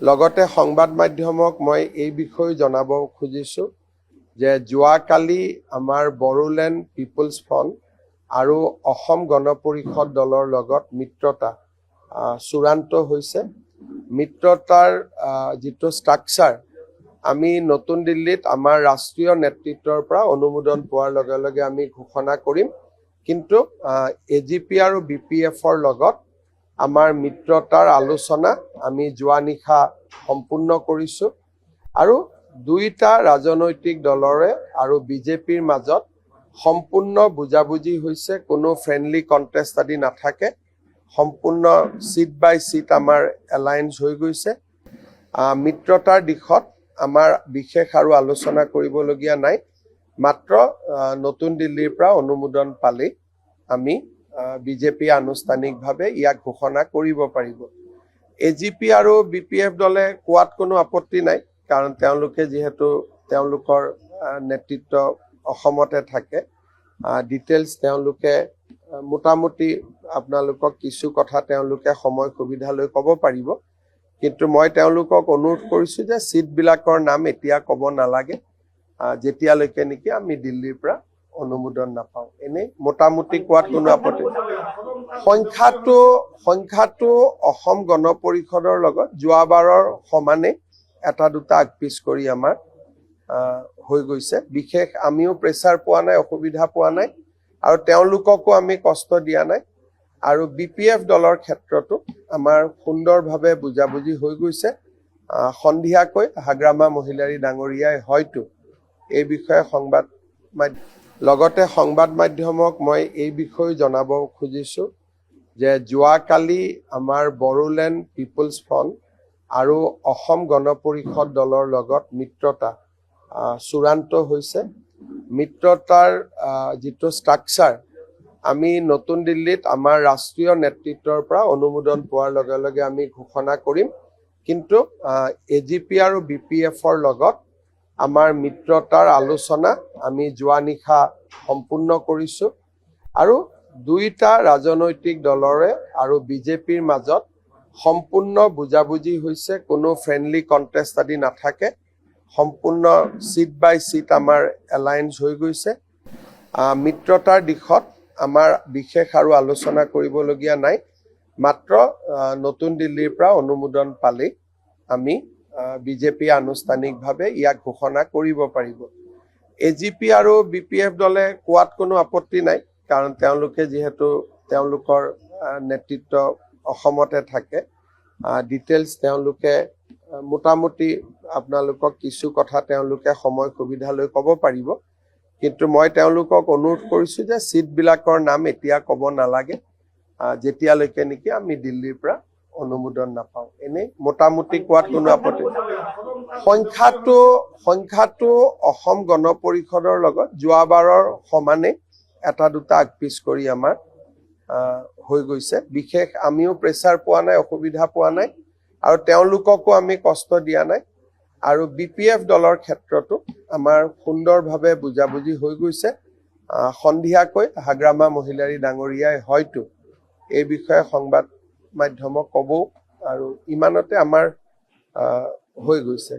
লগতে সংবাদ মাধ্যমক মই এই বিষয়ে জনাব খুজিছো যে যোৱাকালি আমাৰ বড়োলেণ্ড পিপলছ ফ্ৰণ্ট আৰু অসম গণ পৰিষদ দলৰ লগত মিত্ৰতা চূড়ান্ত হৈছে। মিত্ৰতাৰ যিটো ষ্ট্ৰাকচাৰ আমি নতুন দিল্লীত আমাৰ ৰাষ্ট্ৰীয় নেতৃত্বৰ পৰা অনুমোদন পোৱাৰ লগে লগে আমি ঘোষণা কৰিম। কিন্তু এজিপি আৰু বিপিএফৰ লগত আমাৰ মিত্ৰতাৰ আলোচনা আমি যোৱা নিশা সম্পূৰ্ণ কৰিছোঁ আৰু দুইটা ৰাজনৈতিক দলৰে আৰু বিজেপিৰ মাজত সম্পূৰ্ণ বুজাবুজি হৈছে। কোনো ফ্ৰেণ্ডলি কণ্টেষ্ট আদি নাথাকে, সম্পূৰ্ণ চিট বাই চিট আমাৰ এলায়েন্স হৈ গৈছে। মিত্ৰতাৰ দিশত আমাৰ বিশেষ আৰু আলোচনা কৰিবলগীয়া নাই, মাত্ৰ নতুন দিল্লীৰ পৰা অনুমোদন পালেই আমি বিজেপি আনুষ্ঠানিকভাৱে ইয়াক ঘোষণা কৰিব পাৰিব। এজিপি আৰু বিপিএফ দলে কোৱাত কোনো আপত্তি নাই, কাৰণ তেওঁলোকে যিহেতু তেওঁলোকৰ নেতৃত্ব অসমতে থাকে। ডিটেইলছ তেওঁলোকে মোটামুটি আপোনালোকক কিছু কথা তেওঁলোকে সময় সুবিধা লৈ ক'ব পাৰিব। কিন্তু মই তেওঁলোকক অনুৰোধ কৰিছোঁ যে চিটবিলাকৰ নাম এতিয়া ক'ব নালাগে, যেতিয়ালৈকে নেকি আমি দিল্লীৰ পৰা অনুমোদন নাপাওঁ। এনেই মোটামুটি কোৱাত কোনো আপত্তি। সংখ্যাটো অসম গণ পৰিষদৰ লগত যোৱাবাৰৰ সমানে এটা দুটা আগপিছ কৰি আমাৰ হৈ গৈছে। বিশেষ আমিও প্ৰেছাৰ পোৱা নাই, অসুবিধা পোৱা নাই, আৰু তেওঁলোককো আমি কষ্ট দিয়া নাই। আৰু বিপিএফ দলৰ ক্ষেত্ৰতো আমাৰ সুন্দৰভাৱে বুজাবুজি হৈ গৈছে। সন্ধিয়াকৈ হাগ্ৰামা মহিলাৰী ডাঙৰীয়াই হয়তো এই বিষয়ে লগতে সংবাদ মাধ্যমক মই এই বিষয়ে জনাব খুজিছোঁ যে যোৱাকালি আমাৰ বড়োলেণ্ড পিপলছ ফ্ৰণ্ট আৰু অসম গণ পৰিষদ দলৰ লগত মিত্ৰতা চূড়ান্ত হৈছে। মিত্ৰতাৰ যিটো ষ্ট্ৰাকচাৰ আমি নতুন দিল্লীত আমাৰ ৰাষ্ট্ৰীয় নেতৃত্বৰ পৰা অনুমোদন পোৱাৰ লগে লগে আমি ঘোষণা কৰিম। কিন্তু এজিপি আৰু বিপিএফৰ লগত আমাৰ মিত্ৰতাৰ আলোচনা আমি যোৱা নিশা সম্পূৰ্ণ কৰিছোঁ আৰু দুইটা ৰাজনৈতিক দলৰে আৰু বিজেপিৰ মাজত সম্পূৰ্ণ বুজাবুজি হৈছে। কোনো ফ্ৰেণ্ডলি কণ্টেষ্ট আদি নাথাকে, সম্পূৰ্ণ চিট বাই চিট আমাৰ এলায়েন্স হৈ গৈছে। মিত্ৰতাৰ দিশত আমাৰ বিশেষ আৰু আলোচনা কৰিবলগীয়া নাই, মাত্ৰ নতুন দিল্লীৰ পৰা অনুমোদন পালেই আমি বিজেপি আনুষ্ঠানিকভাৱে ইয়াক ঘোষণা কৰিব পাৰিব। এজিপি আৰু বিপিএফ দলে কোৱাত কোনো আপত্তি নাই, কাৰণ তেওঁলোকে যিহেতু তেওঁলোকৰ নেতৃত্ব অসমতে থাকে। ডিটেইলছ তেওঁলোকে মোটামুটি আপোনালোকক কিছু কথা তেওঁলোকে সময় সুবিধা লৈ ক'ব পাৰিব। কিন্তু মই তেওঁলোকক অনুৰোধ কৰিছোঁ যে চিটবিলাকৰ নাম এতিয়া ক'ব নালাগে, যেতিয়ালৈকে নেকি আমি দিল্লীৰ পৰা অনুমোদন নাপাওঁ। এনেই মোটামুটি কোৱাত কোনো আপত্তি। সংখ্যাটো অসম গণ পৰিষদৰ লগত যোৱাবাৰৰ সমানে এটা দুটা আগপিছ কৰি আমাৰ হৈ গৈছে। বিশেষ আমিও প্ৰেছাৰ পোৱা নাই, অসুবিধা পোৱা নাই, আৰু তেওঁলোককো আমি কষ্ট দিয়া নাই। আৰু বিপিএফ দলৰ ক্ষেত্ৰতো আমাৰ সুন্দৰভাৱে বুজাবুজি হৈ গৈছে। সন্ধিয়াকৈ হাগ্ৰামা মহিলাৰী ডাঙৰীয়াই হয়তো এই বিষয়ে সংবাদ মাধ্যমক ক'ব, আৰু ইমানতে আমাৰ হৈ গৈছে।